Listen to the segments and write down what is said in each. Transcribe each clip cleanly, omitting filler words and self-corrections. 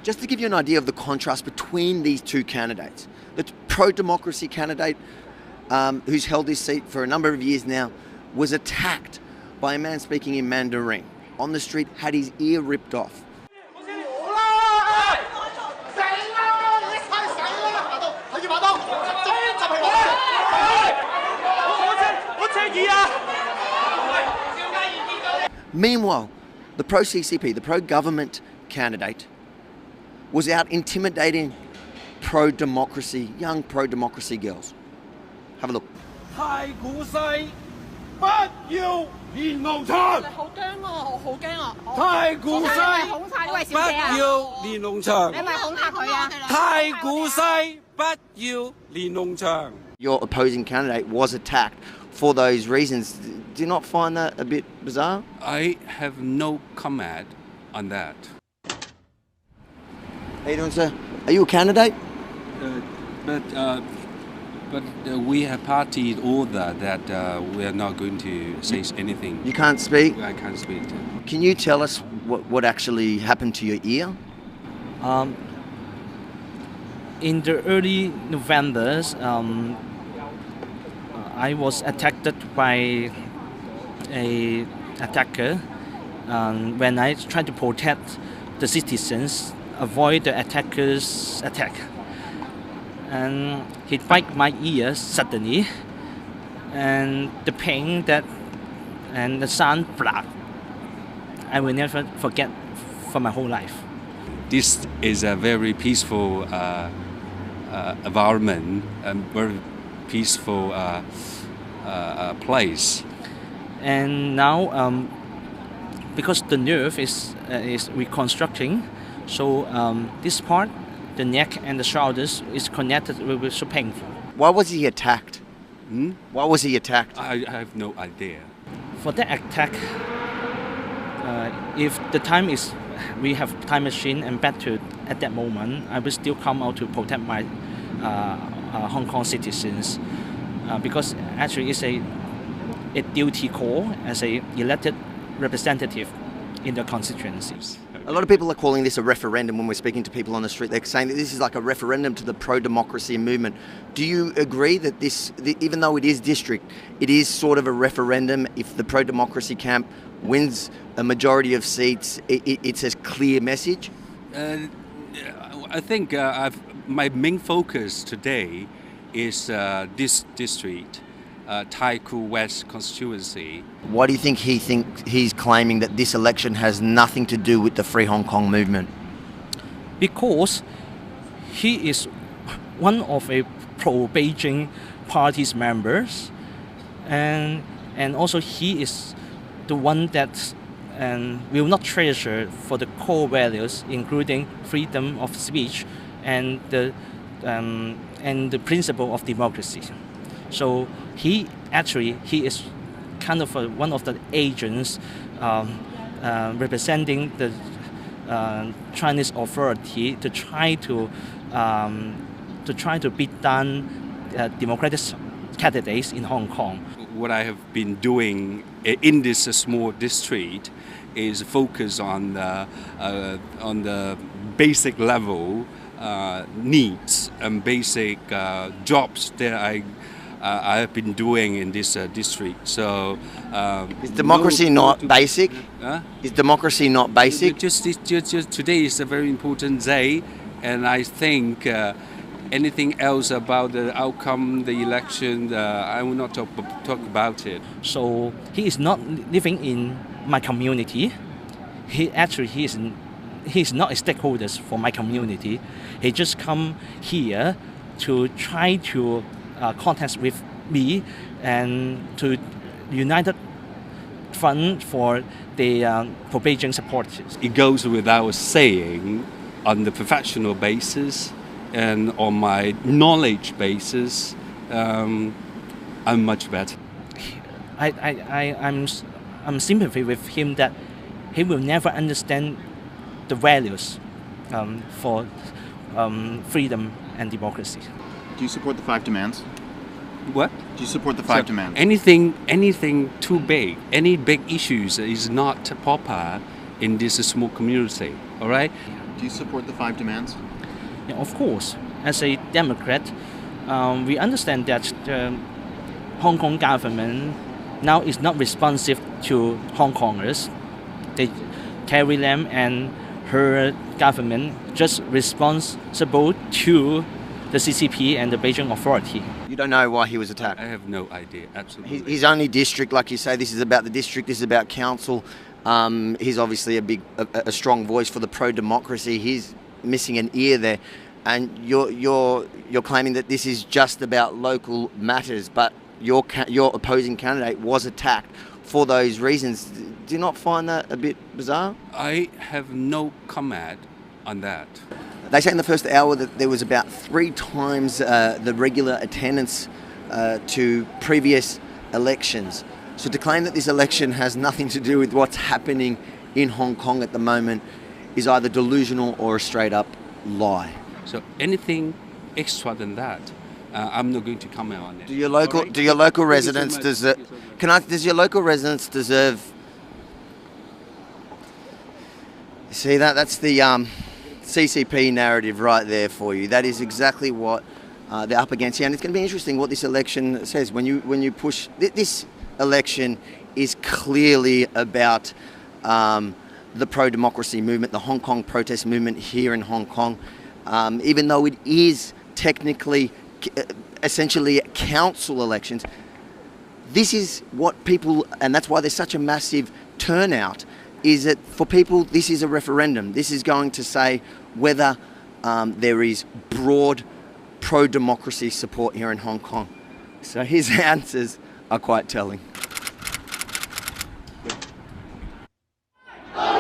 Just to give you an idea of the contrast between these two candidates, the pro-democracy candidate who's held this seat for a number of years now was attacked by a man speaking in Mandarin on the street, had his ear ripped off. Meanwhile, the pro-CCP, the pro-government candidate, was out intimidating pro-democracy, young pro-democracy girls. Have a look. Your opposing candidate was attacked for those reasons. Do you not find that a bit bizarre? I have no comment on that. How you doing, sir? Are you a candidate? But we have partied order that we are not going to say anything. You can't speak? I can't speak. Can you tell us what actually happened to your ear? In the early November, I was attacked by a attacker when I tried to protect the citizens, avoid the attacker's attack. And he bit my ear suddenly, and the pain and the sound blood, I will never forget for my whole life. This is a very peaceful environment and very peaceful place. And now, because the nerve is reconstructing, so this part, the neck and the shoulders, is connected. It was so painful. Why was he attacked? Why was he attacked? I have no idea. For that attack, if the time is, we have time machine and back to at that moment, I will still come out to protect my Hong Kong citizens, because actually it's a duty call as a elected representative in the constituencies. A lot of people are calling this a referendum when we're speaking to people on the street. They're saying that this is like a referendum to the pro-democracy movement. Do you agree that this, even though it is district, it is sort of a referendum? If the pro-democracy camp wins a majority of seats, it's a clear message? I think my main focus today is this district, Tai Kwu West constituency. Why do you think he's claiming that this election has nothing to do with the Free Hong Kong movement? Because he is one of a pro-Beijing party's members, and also he is the one that will not treasure for the core values, including freedom of speech and the principle of democracy. So he is kind of one of the agents representing the Chinese authority to try to beat down democratic candidates in Hong Kong. What I have been doing in this small district is focus on the basic level needs and basic jobs that I have been doing in this district. So is democracy not basic? Is democracy not basic? Just today is a very important day, and I think anything else about the outcome, the election, I will not talk about it. So he is not living in my community. He's not a stakeholder for my community. He just come here to try to contact with me and to united front for the pro-Beijing supporters. It goes without saying, on the professional basis and on my knowledge basis, I'm much better. I'm sympathy with him that he will never understand the values for freedom and democracy. Do you support the 5 demands? What? Do you support the 5 demands? Anything too big, any big issues is not proper in this small community. All right. Do you support the 5 demands? Yeah, of course, as a Democrat, we understand that the Hong Kong government now is not responsive to Hong Kongers. Carrie Lam and her government just responsible to the CCP and the Beijing authority. You don't know why he was attacked? I have no idea, absolutely. His only district, like you say, this is about the district, this is about council. He's obviously a strong voice for the pro-democracy. He's missing an ear there. And you're claiming that this is just about local matters, but your opposing candidate was attacked for those reasons. Do you not find that a bit bizarre? I have no comment on that. They say in the first hour that there was about 3 times the regular attendance to previous elections. So to claim that this election has nothing to do with what's happening in Hong Kong at the moment is either delusional or a straight up lie. So anything extra than that, I'm not going to comment on it. Do your local residents deserve? Does your local residents deserve? See that? That's the CCP narrative right there for you. That is exactly what they're up against here, and it's going to be interesting what this election says when you push. This election is clearly about the pro-democracy movement, the Hong Kong protest movement here in Hong Kong. Even though it is technically, essentially council elections, this is what people, and that's why there's such a massive turnout, is that for people, this is a referendum. This is going to say whether there is broad pro-democracy support here in Hong Kong. So his answers are quite telling.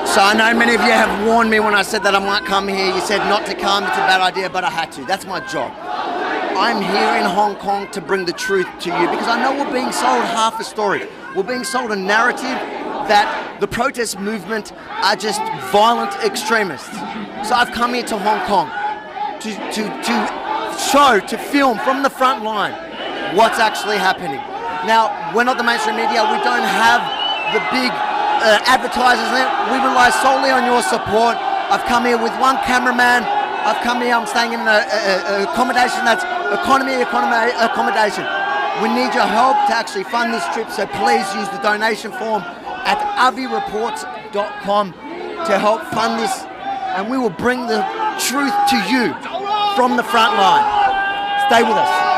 So I know many of you have warned me when I said that I might come here. You said not to come, it's a bad idea, but I had to. That's my job. I'm here in Hong Kong to bring the truth to you because I know we're being sold half a story. We're being sold a narrative that the protest movement are just violent extremists. So I've come here to Hong Kong to film from the front line what's actually happening. Now, we're not the mainstream media. We don't have the big advertisers. We rely solely on your support. I've come here with one cameraman. I've come here, I'm staying in an accommodation that's economy accommodation. We need your help to actually fund this trip, so please use the donation form at avireports.com to help fund this, and we will bring the truth to you from the front line. Stay with us.